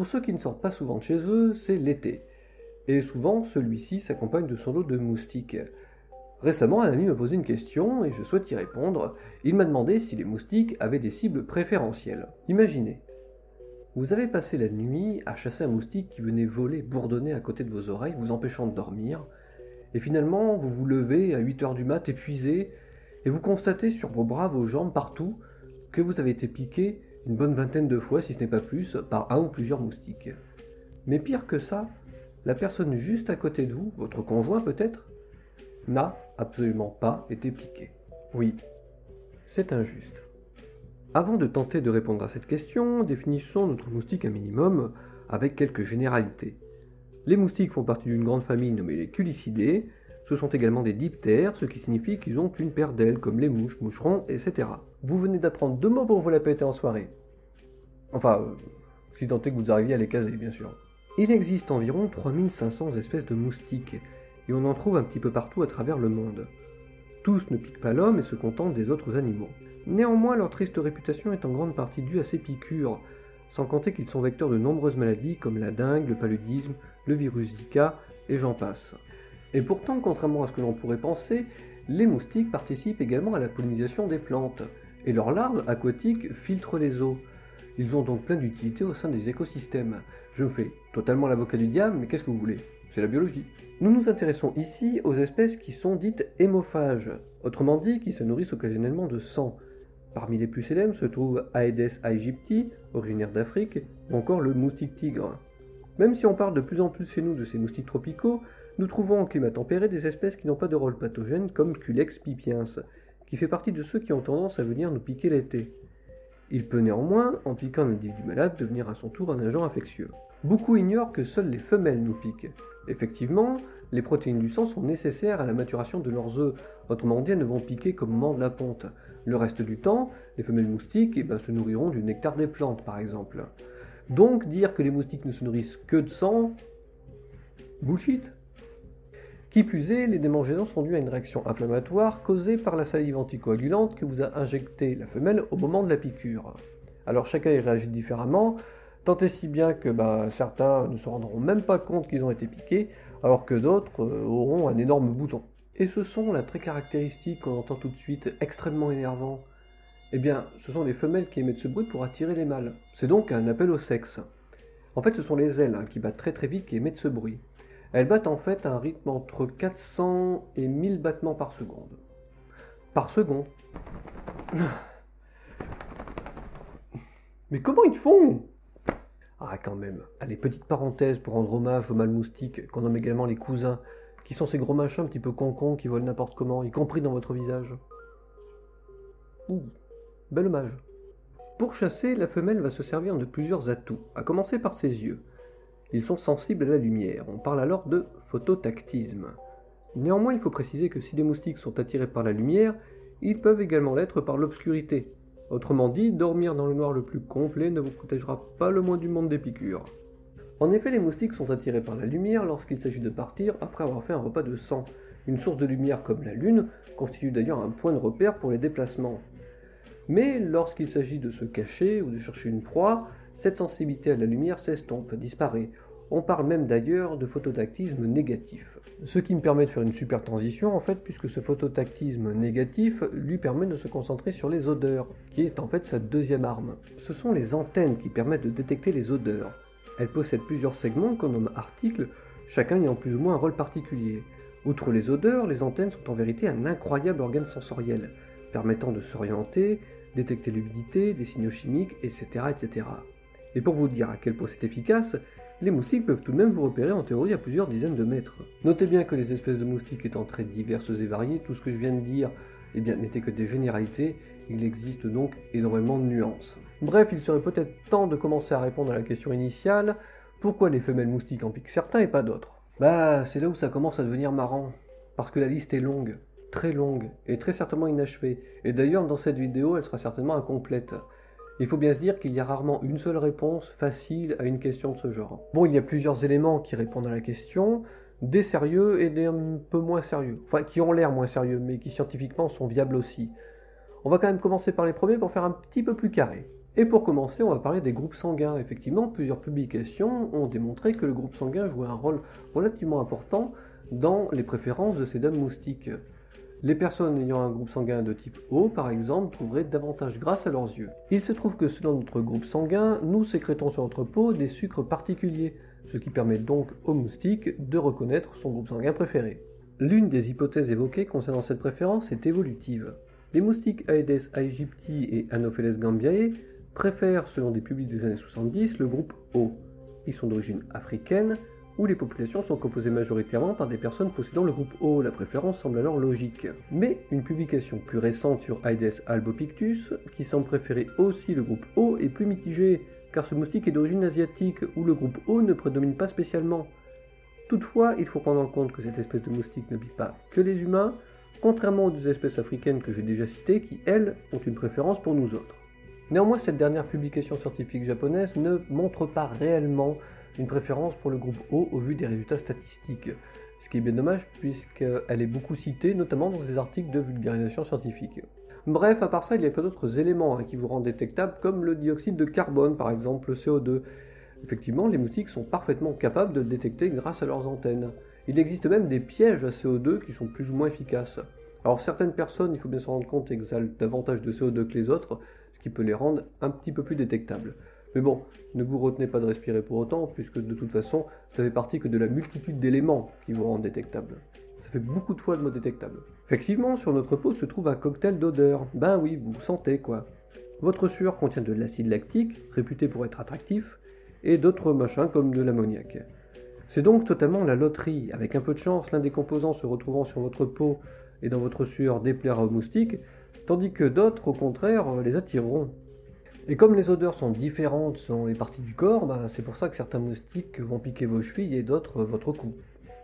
Pour ceux qui ne sortent pas souvent de chez eux, c'est l'été. Et souvent, celui-ci s'accompagne de son lot de moustiques. Récemment, un ami m'a posé une question et je souhaite y répondre. Il m'a demandé si les moustiques avaient des cibles préférentielles. Imaginez, vous avez passé la nuit à chasser un moustique qui venait voler, bourdonner à côté de vos oreilles, vous empêchant de dormir, et finalement vous vous levez à 8 heures du mat épuisé, et vous constatez sur vos bras, vos jambes, partout, que vous avez été piqué une bonne vingtaine de fois, si ce n'est pas plus, par un ou plusieurs moustiques. Mais pire que ça, la personne juste à côté de vous, votre conjoint peut-être, n'a absolument pas été piquée. Oui, c'est injuste. Avant de tenter de répondre à cette question, définissons notre moustique un minimum avec quelques généralités. Les moustiques font partie d'une grande famille nommée les Culicidae. Ce sont également des diptères, ce qui signifie qu'ils ont une paire d'ailes comme les mouches, moucherons, etc. Vous venez d'apprendre 2 mots pour vous la péter en soirée. Enfin, si tant est que vous arriviez à les caser, bien sûr. Il existe environ 3500 espèces de moustiques, et on en trouve un petit peu partout à travers le monde. Tous ne piquent pas l'homme et se contentent des autres animaux. Néanmoins, leur triste réputation est en grande partie due à ces piqûres, sans compter qu'ils sont vecteurs de nombreuses maladies comme la dengue, le paludisme, le virus Zika, et j'en passe. Et pourtant, contrairement à ce que l'on pourrait penser, les moustiques participent également à la pollinisation des plantes, et leurs larves aquatiques filtrent les eaux. Ils ont donc plein d'utilité au sein des écosystèmes. Je me fais totalement l'avocat du diable, mais qu'est-ce que vous voulez? C'est la biologie. Nous nous intéressons ici aux espèces qui sont dites hémophages, autrement dit qui se nourrissent occasionnellement de sang. Parmi les plus célèbres se trouvent Aedes aegypti, originaire d'Afrique, ou encore le moustique tigre. Même si on parle de plus en plus chez nous de ces moustiques tropicaux, nous trouvons en climat tempéré des espèces qui n'ont pas de rôle pathogène comme Culex pipiens, qui fait partie de ceux qui ont tendance à venir nous piquer l'été. Il peut néanmoins, en piquant un individu malade, devenir à son tour un agent infectieux. Beaucoup ignorent que seules les femelles nous piquent. Effectivement, les protéines du sang sont nécessaires à la maturation de leurs œufs, autrement dit elles ne vont piquer qu'au moment de la ponte. Le reste du temps, les femelles moustiques se nourriront du nectar des plantes par exemple. Donc dire que les moustiques ne se nourrissent que de sang, bullshit. Qui plus est, les démangeaisons sont dues à une réaction inflammatoire causée par la salive anticoagulante que vous a injectée la femelle au moment de la piqûre. Alors chacun y réagit différemment, tant et si bien que certains ne se rendront même pas compte qu'ils ont été piqués, alors que d'autres auront un énorme bouton. Et ce son là très caractéristique qu'on entend tout de suite, extrêmement énervant, eh bien ce sont les femelles qui émettent ce bruit pour attirer les mâles. C'est donc un appel au sexe. En fait ce sont les ailes qui battent très vite qui émettent ce bruit. Elles battent en fait à un rythme entre 400 et 1000 battements par seconde. Par seconde. Mais comment ils font? Ah quand même. Allez, petite parenthèse pour rendre hommage aux mâles moustiques, qu'on nomme également les cousins, qui sont ces gros machins un petit peu concons qui volent n'importe comment, y compris dans votre visage. Ouh, bel hommage. Pour chasser, la femelle va se servir de plusieurs atouts, à commencer par ses yeux. Ils sont sensibles à la lumière, on parle alors de phototactisme. Néanmoins, il faut préciser que si les moustiques sont attirés par la lumière, ils peuvent également l'être par l'obscurité. Autrement dit, dormir dans le noir le plus complet ne vous protégera pas le moins du monde des piqûres. En effet, les moustiques sont attirés par la lumière lorsqu'il s'agit de partir après avoir fait un repas de sang. Une source de lumière comme la lune constitue d'ailleurs un point de repère pour les déplacements. Mais lorsqu'il s'agit de se cacher ou de chercher une proie, cette sensibilité à la lumière s'estompe, disparaît. On parle même d'ailleurs de phototactisme négatif. Ce qui me permet de faire une super transition en fait, puisque ce phototactisme négatif lui permet de se concentrer sur les odeurs, qui est en fait sa deuxième arme. Ce sont les antennes qui permettent de détecter les odeurs. Elles possèdent plusieurs segments qu'on nomme articles, chacun ayant plus ou moins un rôle particulier. Outre les odeurs, les antennes sont en vérité un incroyable organe sensoriel, permettant de s'orienter, détecter l'humidité, des signaux chimiques, etc., etc. Et pour vous dire à quel point c'est efficace, les moustiques peuvent tout de même vous repérer en théorie à plusieurs dizaines de mètres. Notez bien que les espèces de moustiques étant très diverses et variées, tout ce que je viens de dire n'était que des généralités, il existe donc énormément de nuances. Bref, il serait peut-être temps de commencer à répondre à la question initiale, pourquoi les femelles moustiques en piquent certains et pas d'autres? C'est là où ça commence à devenir marrant, parce que la liste est longue, et très certainement inachevée, et d'ailleurs dans cette vidéo elle sera certainement incomplète. Il faut bien se dire qu'il y a rarement une seule réponse facile à une question de ce genre. Bon, il y a plusieurs éléments qui répondent à la question, des sérieux et des un peu moins sérieux. Enfin, qui ont l'air moins sérieux, mais qui scientifiquement sont viables aussi. On va quand même commencer par les premiers pour faire un petit peu plus carré. Et pour commencer, on va parler des groupes sanguins. Effectivement, plusieurs publications ont démontré que le groupe sanguin jouait un rôle relativement important dans les préférences de ces dames moustiques. Les personnes ayant un groupe sanguin de type O, par exemple, trouveraient davantage grâce à leurs yeux. Il se trouve que selon notre groupe sanguin, nous sécrétons sur notre peau des sucres particuliers, ce qui permet donc aux moustiques de reconnaître son groupe sanguin préféré. L'une des hypothèses évoquées concernant cette préférence est évolutive. Les moustiques Aedes aegypti et Anopheles gambiae préfèrent, selon des publics des années 70, le groupe O. Ils sont d'origine africaine, où les populations sont composées majoritairement par des personnes possédant le groupe O. La préférence semble alors logique. Mais une publication plus récente sur Aedes albopictus, qui semble préférer aussi le groupe O, est plus mitigée, car ce moustique est d'origine asiatique, où le groupe O ne prédomine pas spécialement. Toutefois, il faut prendre en compte que cette espèce de moustique ne pique pas que les humains, contrairement aux deux espèces africaines que j'ai déjà citées, qui, elles, ont une préférence pour nous autres. Néanmoins, cette dernière publication scientifique japonaise ne montre pas réellement une préférence pour le groupe O au vu des résultats statistiques, ce qui est bien dommage puisqu'elle est beaucoup citée, notamment dans des articles de vulgarisation scientifique. Bref, à part ça, il y a plein d'autres éléments qui vous rendent détectables, comme le dioxyde de carbone, par exemple, le CO2. Effectivement, les moustiques sont parfaitement capables de le détecter grâce à leurs antennes. Il existe même des pièges à CO2 qui sont plus ou moins efficaces. Alors certaines personnes, il faut bien se rendre compte, exhalent davantage de CO2 que les autres, ce qui peut les rendre un petit peu plus détectables. Mais bon, ne vous retenez pas de respirer pour autant, puisque de toute façon, ça fait partie que de la multitude d'éléments qui vous rendent détectable. Ça fait beaucoup de fois le mot détectable. Effectivement, sur notre peau se trouve un cocktail d'odeurs. Ben oui, vous sentez quoi. Votre sueur contient de l'acide lactique, réputé pour être attractif, et d'autres machins comme de l'ammoniac. C'est donc totalement la loterie. Avec un peu de chance, l'un des composants se retrouvant sur votre peau et dans votre sueur déplaira aux moustiques, tandis que d'autres, au contraire, les attireront. Et comme les odeurs sont différentes selon les parties du corps, c'est pour ça que certains moustiques vont piquer vos chevilles et d'autres votre cou.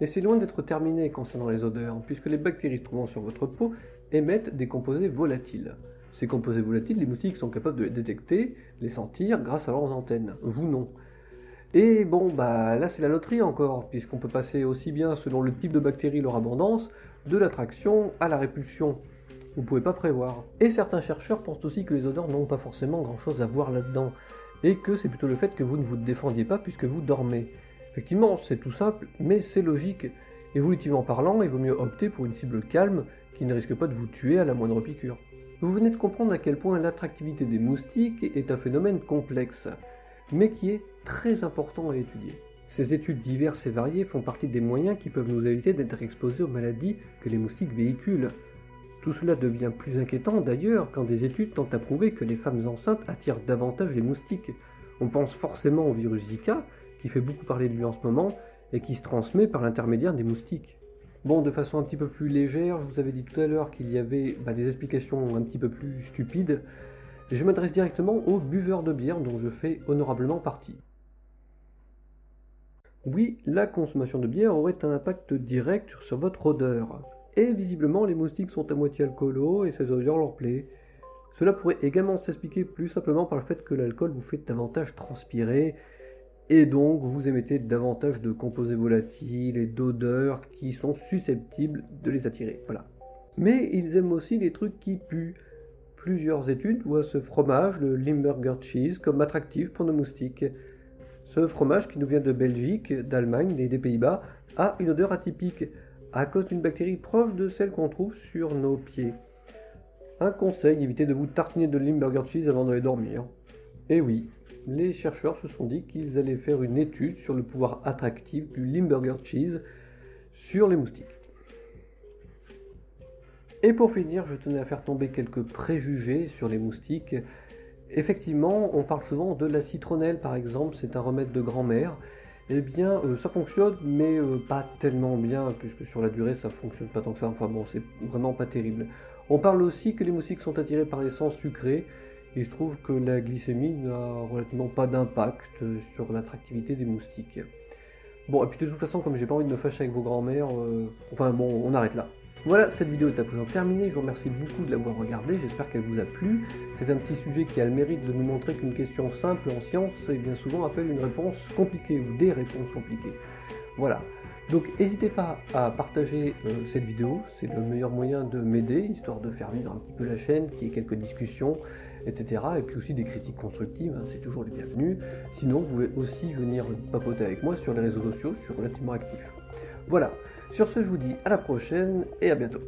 Et c'est loin d'être terminé concernant les odeurs, puisque les bactéries trouvant sur votre peau émettent des composés volatiles. Ces composés volatiles, les moustiques sont capables de les détecter, les sentir grâce à leurs antennes. Vous non. Et bon, là c'est la loterie encore, puisqu'on peut passer aussi bien selon le type de bactéries, leur abondance, de l'attraction à la répulsion. Vous ne pouvez pas prévoir. Et certains chercheurs pensent aussi que les odeurs n'ont pas forcément grand chose à voir là-dedans, et que c'est plutôt le fait que vous ne vous défendiez pas puisque vous dormez. Effectivement, c'est tout simple, mais c'est logique. Évolutivement parlant, il vaut mieux opter pour une cible calme qui ne risque pas de vous tuer à la moindre piqûre. Vous venez de comprendre à quel point l'attractivité des moustiques est un phénomène complexe, mais qui est très important à étudier. Ces études diverses et variées font partie des moyens qui peuvent nous éviter d'être exposés aux maladies que les moustiques véhiculent. Tout cela devient plus inquiétant d'ailleurs quand des études tentent à prouver que les femmes enceintes attirent davantage les moustiques. On pense forcément au virus Zika, qui fait beaucoup parler de lui en ce moment, et qui se transmet par l'intermédiaire des moustiques. Bon, de façon un petit peu plus légère, je vous avais dit tout à l'heure qu'il y avait des explications un petit peu plus stupides. Je m'adresse directement aux buveurs de bière dont je fais honorablement partie. Oui, la consommation de bière aurait un impact direct sur votre odeur. Et visiblement, les moustiques sont à moitié alcoolos et cette odeur leur plaît. Cela pourrait également s'expliquer plus simplement par le fait que l'alcool vous fait davantage transpirer, et donc vous émettez davantage de composés volatiles et d'odeurs qui sont susceptibles de les attirer. Voilà. Mais ils aiment aussi les trucs qui puent. Plusieurs études voient ce fromage, le Limburger Cheese, comme attractif pour nos moustiques. Ce fromage qui nous vient de Belgique, d'Allemagne et des Pays-Bas a une odeur atypique, à cause d'une bactérie proche de celle qu'on trouve sur nos pieds. Un conseil, évitez de vous tartiner de Limburger Cheese avant d'aller dormir. Et oui, les chercheurs se sont dit qu'ils allaient faire une étude sur le pouvoir attractif du Limburger Cheese sur les moustiques. Et pour finir, je tenais à faire tomber quelques préjugés sur les moustiques. Effectivement, on parle souvent de la citronnelle par exemple, c'est un remède de grand-mère. Eh bien, ça fonctionne, mais pas tellement bien, puisque sur la durée, ça fonctionne pas tant que ça. Enfin bon, c'est vraiment pas terrible. On parle aussi que les moustiques sont attirés par les sangs sucrés. Il se trouve que la glycémie n'a relativement pas d'impact sur l'attractivité des moustiques. Bon, et puis de toute façon, comme j'ai pas envie de me fâcher avec vos grands-mères, on arrête là. Voilà, cette vidéo est à présent terminée, je vous remercie beaucoup de l'avoir regardée, j'espère qu'elle vous a plu. C'est un petit sujet qui a le mérite de nous montrer qu'une question simple en science, bien souvent appelle une réponse compliquée, ou des réponses compliquées. Voilà. Donc n'hésitez pas à partager cette vidéo, c'est le meilleur moyen de m'aider, histoire de faire vivre un petit peu la chaîne, qu'il y ait quelques discussions, etc. Et puis aussi des critiques constructives, hein, c'est toujours les bienvenus. Sinon, vous pouvez aussi venir papoter avec moi sur les réseaux sociaux, je suis relativement actif. Voilà, sur ce je vous dis à la prochaine et à bientôt.